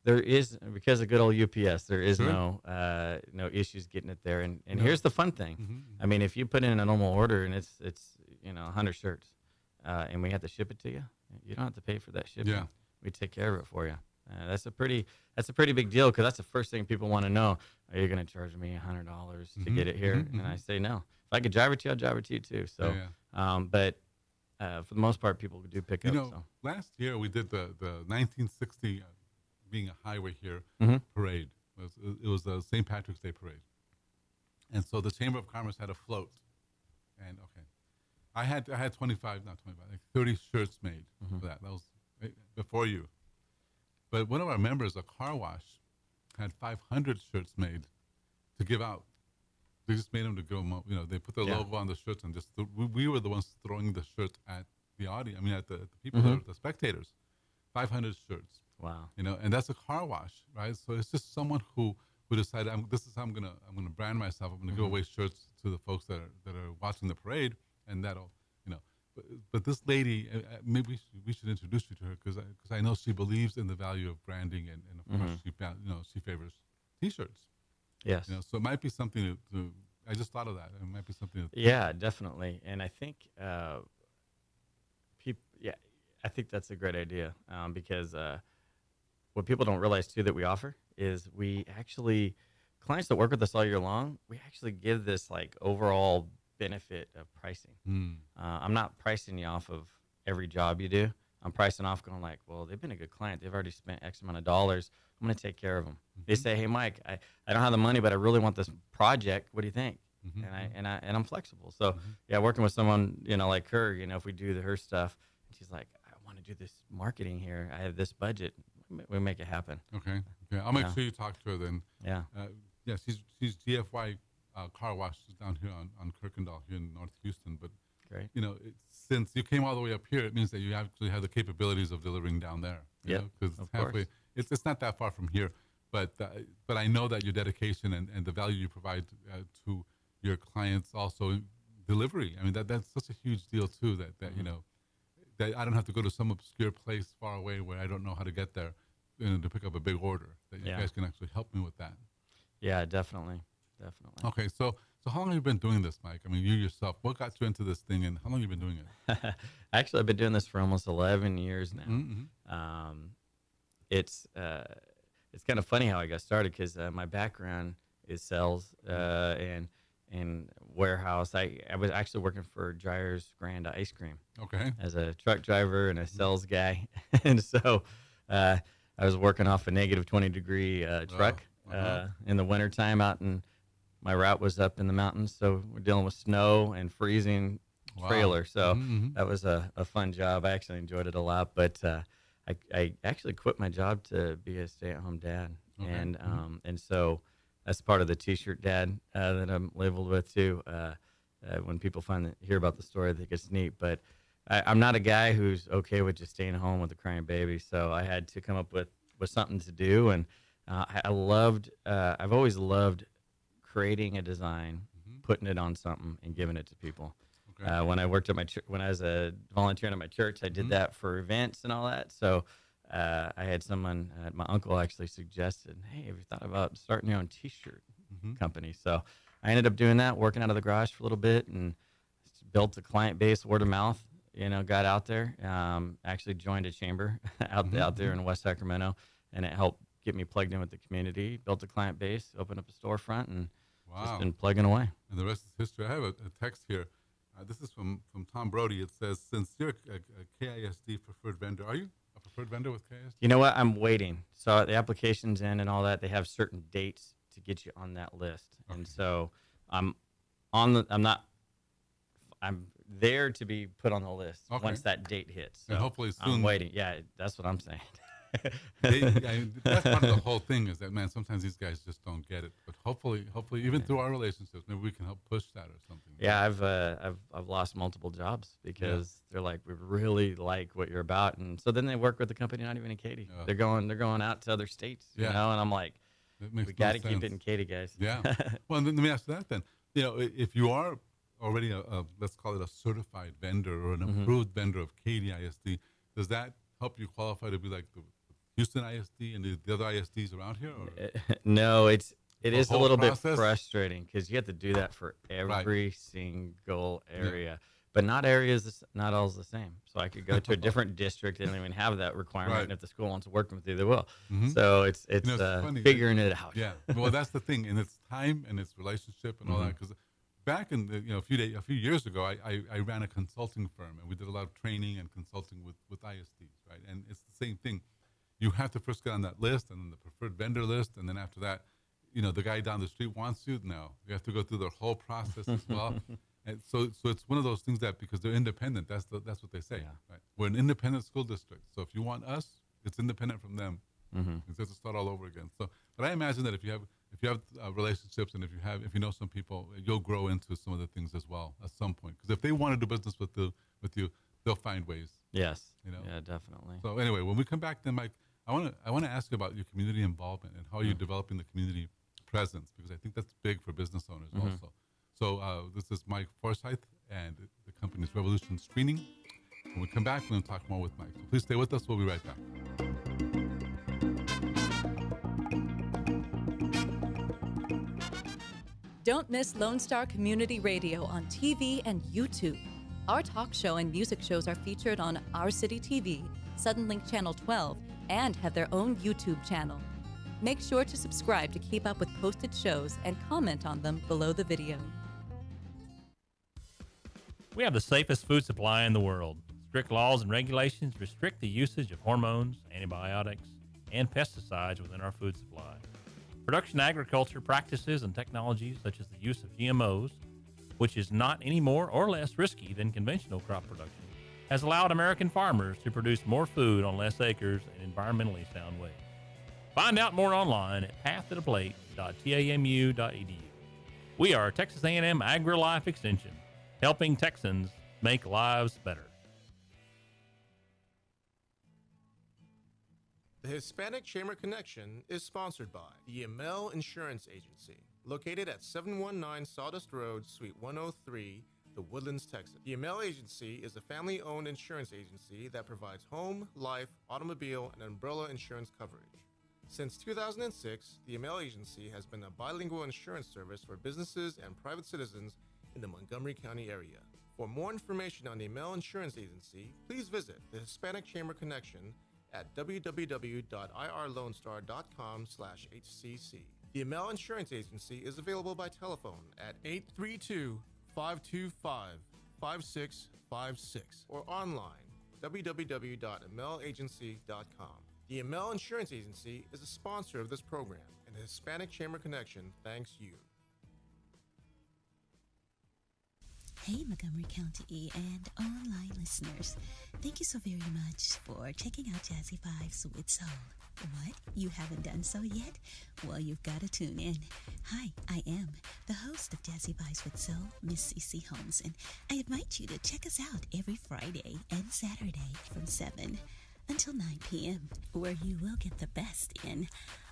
There is, because of good old UPS, there is no issues getting it there. And here's the fun thing. I mean, if you put in a normal order and it's 100 shirts, and we have to ship it to you, you don't have to pay for that shipping. Yeah. We take care of it for you. That's a pretty big deal, because that's the first thing people want to know. Are you going to charge me $100 to get it here? And I say no. If I could drive it to you, I'll drive it to you too. So, but for the most part, people do pick up. So. Last year we did the 1960 being a highway here parade. It was the St. Patrick's Day parade, and so the Chamber of Commerce had a float, and I had 30 shirts made for that. That was before you. But one of our members, a car wash, had 500 shirts made to give out. They just made them to go, they put their logo on the shirts, and just we were the ones throwing the shirts at the audience. I mean, at the people, the spectators. 500 shirts. Wow. And that's a car wash, right? So it's just someone who decided, this is how I'm gonna brand myself. I'm gonna give away shirts to the folks that are watching the parade, and that'll, But this lady, maybe we should introduce you to her, because I know she believes in the value of branding, and of course she favors T-shirts. Yes. So it might be something to. I just thought of that. It might be something. Yeah, definitely. And I think I think that's a great idea, because what people don't realize too that we offer is we actually, clients that work with us all year long, we actually give this like overall benefit of pricing. I'm not pricing you off of every job you do. I'm pricing off going like, well, they've been a good client. They've already spent X amount of dollars. I'm going to take care of them. They say, hey, Mike, I don't have the money, but I really want this project. What do you think? And I'm flexible. So yeah, working with someone, like her, if we do her stuff, she's like, I want to do this marketing here. I have this budget. We make it happen. Okay. I'll make sure you talk to her then. Yeah. She's GFY car wash down here on Kirkendall here in North Houston. But great. Since you came all the way up here, it means that you actually have the capabilities of delivering down there. Yeah. Because halfway, it's not that far from here. But I know that your dedication and the value you provide to your clients, also delivery. I mean, that's such a huge deal too. That that I don't have to go to some obscure place far away where I don't know how to get there to pick up a big order. That you guys can actually help me with that. Yeah, definitely. Okay, so how long have you been doing this, Mike? I mean, you yourself, what got you into this thing, and how long have you been doing it? Actually, I've been doing this for almost 11 years now. It's kind of funny how I got started, because my background is sales and warehouse. I was actually working for Dreyer's Grand Ice Cream. Okay. As a truck driver and a sales guy, and so I was working off a negative 20-degree truck in the wintertime out in. My route was up in the mountains, so we're dealing with snow and freezing trailer. So that was a fun job. I actually enjoyed it a lot, but I actually quit my job to be a stay-at-home dad. Okay. And so that's part of the T-shirt dad that I'm labeled with too. When people hear about the story, I think it's neat. But I'm not a guy who's okay with just staying home with a crying baby. So I had to come up with something to do, and I've always loved creating a design, putting it on something, and giving it to people. Okay. When I worked at when I was a volunteer at my church, I did that for events and all that. So I had someone, my uncle actually suggested, hey, have you thought about starting your own T-shirt company? So I ended up doing that, working out of the garage for a little bit, and built a client base, word of mouth. Got out there. Actually joined a chamber out there in West Sacramento, and it helped get me plugged in with the community. Built a client base, opened up a storefront, and just been plugging away. And the rest is history. I have a text here. This is from Tom Brody. It says, since you're a KISD preferred vendor, are you a preferred vendor with KISD? You know what? I'm waiting. So the application's in and all that. They have certain dates to get you on that list. Okay. And so I'm there to be put on the list once that date hits. So and hopefully soon. I'm waiting. Yeah, that's what I'm saying. That's part of the whole thing, is that, man, sometimes these guys just don't get it. But hopefully, even through our relationships, maybe we can help push that or something. Yeah, I've lost multiple jobs because they're like, we really like what you're about, and so then they work with the company not even in Katy. They're going out to other states, and I'm like, we got to keep it in Katy, guys. Yeah. Well, then let me ask you that then. If you are already let's call it a certified vendor or an approved vendor of Katy ISD, does that help you qualify to be like the Houston ISD and the other ISDs around here? Or? No, it is a little bit frustrating because you have to do that for every single area. But not all is the same. So I could go to a different district. They don't even have that requirement. Right. And if the school wants to work with you, they will. Mhm. So it's funny. figuring it out. Yeah. Well, that's the thing, and it's time and it's relationship and all that. Because back in the, a few years ago, I ran a consulting firm, and we did a lot of training and consulting with ISDs, right? And it's the same thing. You have to first get on that list, and then the preferred vendor list, and then after that, the guy down the street wants you. No, you have to go through the whole process as well. And so it's one of those things that because they're independent, that's what they say. Right? We're an independent school district, so if you want us, it's independent from them. It's just to start all over again. So, but I imagine that if you have relationships and if you know some people, you'll grow into some of the things as well at some point. Because if they want to do business with you, they'll find ways. Yes. Yeah, definitely. So anyway, when we come back, then Mike, I want to ask you about your community involvement and how you're developing the community presence, because I think that's big for business owners also. So this is Mike Forsyth and the company's Revolution Screening. When we come back, we're going to talk more with Mike. So please stay with us. We'll be right back. Don't miss Lone Star Community Radio on TV and YouTube. Our talk show and music shows are featured on Our City TV, Suddenlink Channel 12, and have their own YouTube channel. Make sure to subscribe to keep up with posted shows and comment on them below the video. We have the safest food supply in the world. Strict laws and regulations restrict the usage of hormones, antibiotics, and pesticides within our food supply. Production agriculture practices and technologies such as the use of GMOs, which is not any more or less risky than conventional crop production, has allowed American farmers to produce more food on less acres in environmentally sound ways. Find out more online at pathtotheplate.tamu.edu. We are Texas A&M AgriLife Extension, helping Texans make lives better. The Hispanic Chamber Connection is sponsored by the Amel Insurance Agency, located at 719 Sawdust Road, Suite 103, the Woodlands, Texas. The Amel Agency is a family-owned insurance agency that provides home, life, automobile, and umbrella insurance coverage. Since 2006, the Amel Agency has been a bilingual insurance service for businesses and private citizens in the Montgomery County area. For more information on the Amel Insurance Agency, please visit the Hispanic Chamber Connection at www.irlonestar.com/HCC. The Amel Insurance Agency is available by telephone at 832-525-5656 or online www.amelagency.com. The Amel Insurance Agency is a sponsor of this program, and the Hispanic Chamber Connection thanks you. Hey, Montgomery County and online listeners. Thank you so very much for checking out Jazzy Vibes with Soul. What? You haven't done so yet? Well, you've got to tune in. Hi, I am the host of Jazzy Vibes with Soul, Miss CeCe Holmes, and I invite you to check us out every Friday and Saturday from 7 until 9 p.m., where you will get the best in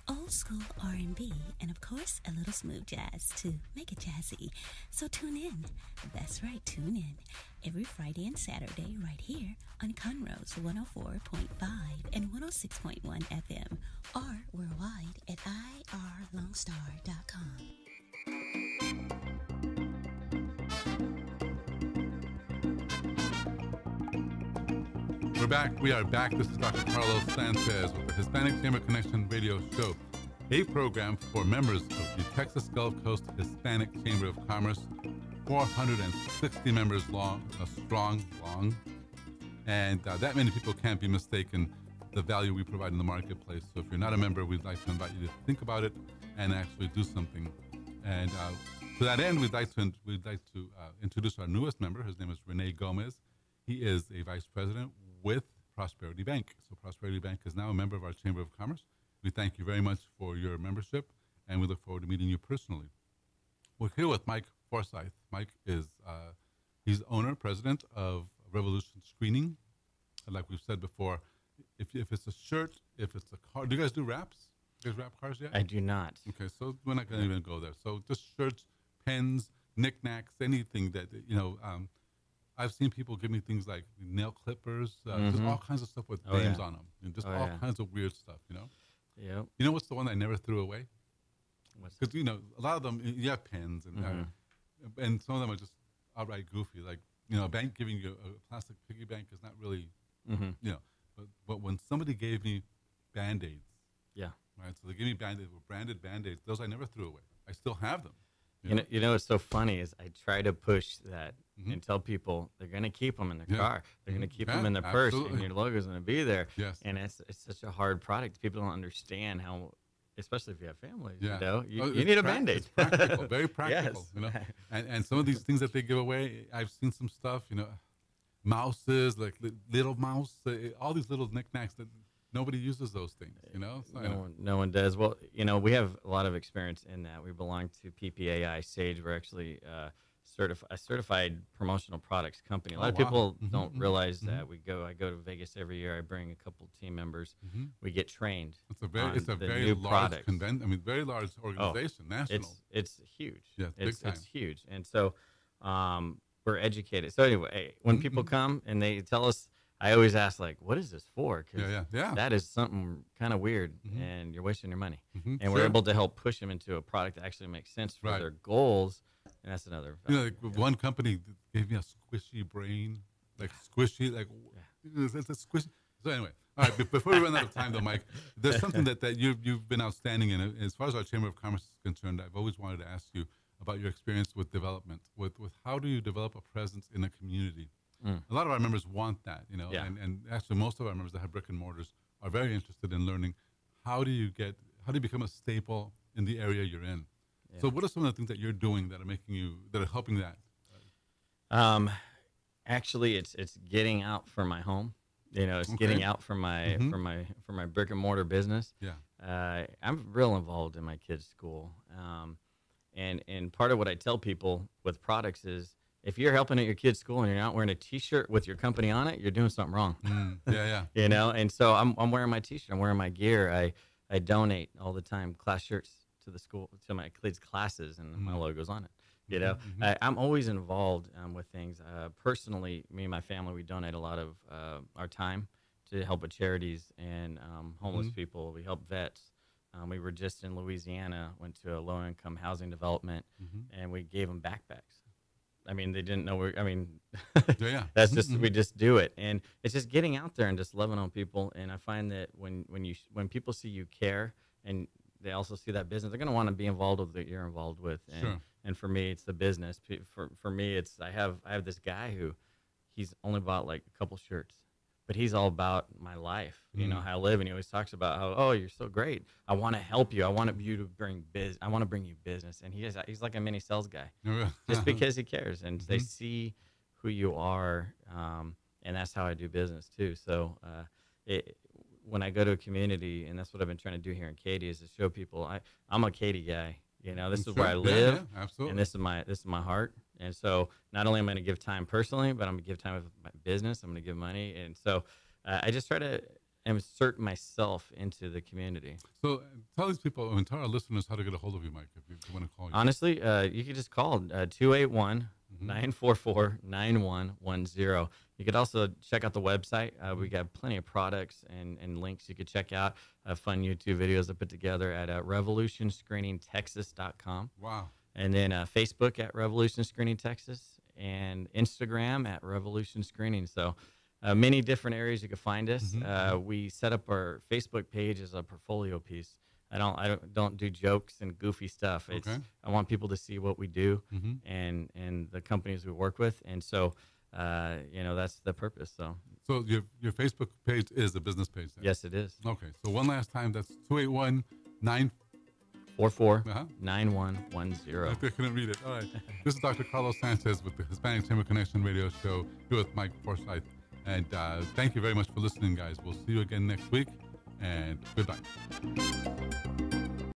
old school R&B and, of course, a little smooth jazz to make it jazzy. So tune in. That's right, tune in every Friday and Saturday right here on Conroe's 104.5 and 106.1 FM or worldwide at irlonestar.com. We're back. We are back. This is Dr. Carlos Sanchez with the Hispanic Chamber Connection Radio Show, a program for members of the Texas Gulf Coast Hispanic Chamber of Commerce, 460 members strong, and that many people can't be mistaken the value we provide in the marketplace. So if you're not a member, we'd like to invite you to think about it and actually do something. And to that end, we'd like to introduce our newest member. His name is Rene Gomez. He is a vice president with Prosperity Bank. So Prosperity Bank is now a member of our Chamber of Commerce. We thank you very much for your membership, and we look forward to meeting you personally. We're here with Mike Forsyth. Mike is he's owner, president of Revolution Screening. And like we've said before, if it's a shirt, if it's a car, do you guys do wraps? You guys wrap cars yet? I do not. Okay, so we're not going to even go there. So just shirts, pens, knickknacks, anything that, I've seen people give me things like nail clippers, just all kinds of stuff with names on them, and just all kinds of weird stuff, Yeah. You know what's the one I never threw away? Because, a lot of them, you have pens, and some of them are just outright goofy. Like, a bank giving you a plastic piggy bank is not really, but when somebody gave me Band-Aids, right? So they gave me Band-Aids, branded Band-Aids. Those I never threw away. I still have them. You know what's so funny is I try to push that and tell people they're going to keep them in their car. They're going to keep them in their purse, and your logo's going to be there. Yes. And it's such a hard product. People don't understand how, especially if you have families, you need a Band-Aid. It's practical, very practical, Yes. And some of these things that they give away, I've seen some stuff, mouses, like little mouse, all these little knickknacks that nobody uses those things, So no one does. Well, we have a lot of experience in that. We belong to PPAI Sage. We're actually a certified promotional products company. A lot of people don't realize that. I go to Vegas every year. I bring a couple team members. We get trained. It's a very large convention. Very large organization, national. It's huge. Yeah, it's huge. And so we're educated. So anyway, when people come and they tell us, I always ask, like, what is this for? Because that is something kind of weird, and you're wasting your money. And we're able to help push them into a product that actually makes sense for their goals. And that's another. One company gave me a squishy brain, like squishy, like it's a squishy. So anyway, all right. Before we run out of time, though, Mike, there's something that you've been outstanding in. As far as our Chamber of Commerce is concerned, I've always wanted to ask you about your experience with development. With how do you develop a presence in a community? A lot of our members want that, and actually most of our members that have brick and mortars are very interested in learning how do you become a staple in the area you're in. So what are some of the things that you're doing that are helping that? Actually, it's getting out from my home. It's getting out from my from my brick and mortar business. I'm real involved in my kids' school, and part of what I tell people with products is, if you're helping at your kid's school and you're not wearing a T-shirt with your company on it, you're doing something wrong. And so I'm wearing my T-shirt, I'm wearing my gear. I donate all the time class shirts to the school, to my kids' classes, and my logo's on it. I'm always involved with things. Personally, me and my family, we donate a lot of our time to help with charities and homeless people. We help vets. We were just in Louisiana, went to a low-income housing development, and we gave them backpacks. I mean, they didn't know that's just we just do it, and it's just getting out there and just loving on people. And I find that when people see you care, and they also see that business, they're going to want to be involved with what you're involved with. And for me, it's the business. For me, it's I have this guy who he's only bought like a couple shirts, but he's all about my life, how I live. And he always talks about how, oh, you're so great. I want to help you. I want you to bring I want to bring you business. And he's like a mini sales guy, just because he cares. And they see who you are. And that's how I do business too. So when I go to a community, and that's what I've been trying to do here in Katy, is to show people I'm a Katy guy. This is where I live, and this is my heart. And so not only am I going to give time personally, but I'm going to give time with my business. I'm going to give money. And so I just try to insert myself into the community. So tell these people, tell our listeners how to get a hold of you, Mike, if you want to call you. Honestly, you can just call 281-944-9110. You could also check out the website. We got plenty of products and links you could check out. Fun YouTube videos I put together at revolutionscreeningtexas.com. Wow. And then Facebook at Revolution Screening Texas, and Instagram at Revolution Screening. So many different areas you can find us. We set up our Facebook page as a portfolio piece. I don't do jokes and goofy stuff. I want people to see what we do and the companies we work with. And so, that's the purpose. So your Facebook page is a business page then? Yes, it is. Okay. So one last time, that's 281-944-9110. I couldn't read it. All right. This is Dr. Carlos Sanchez with the Hispanic Chamber Connection Radio Show here with Mike Forsyth. And thank you very much for listening, guys. We'll see you again next week. And goodbye.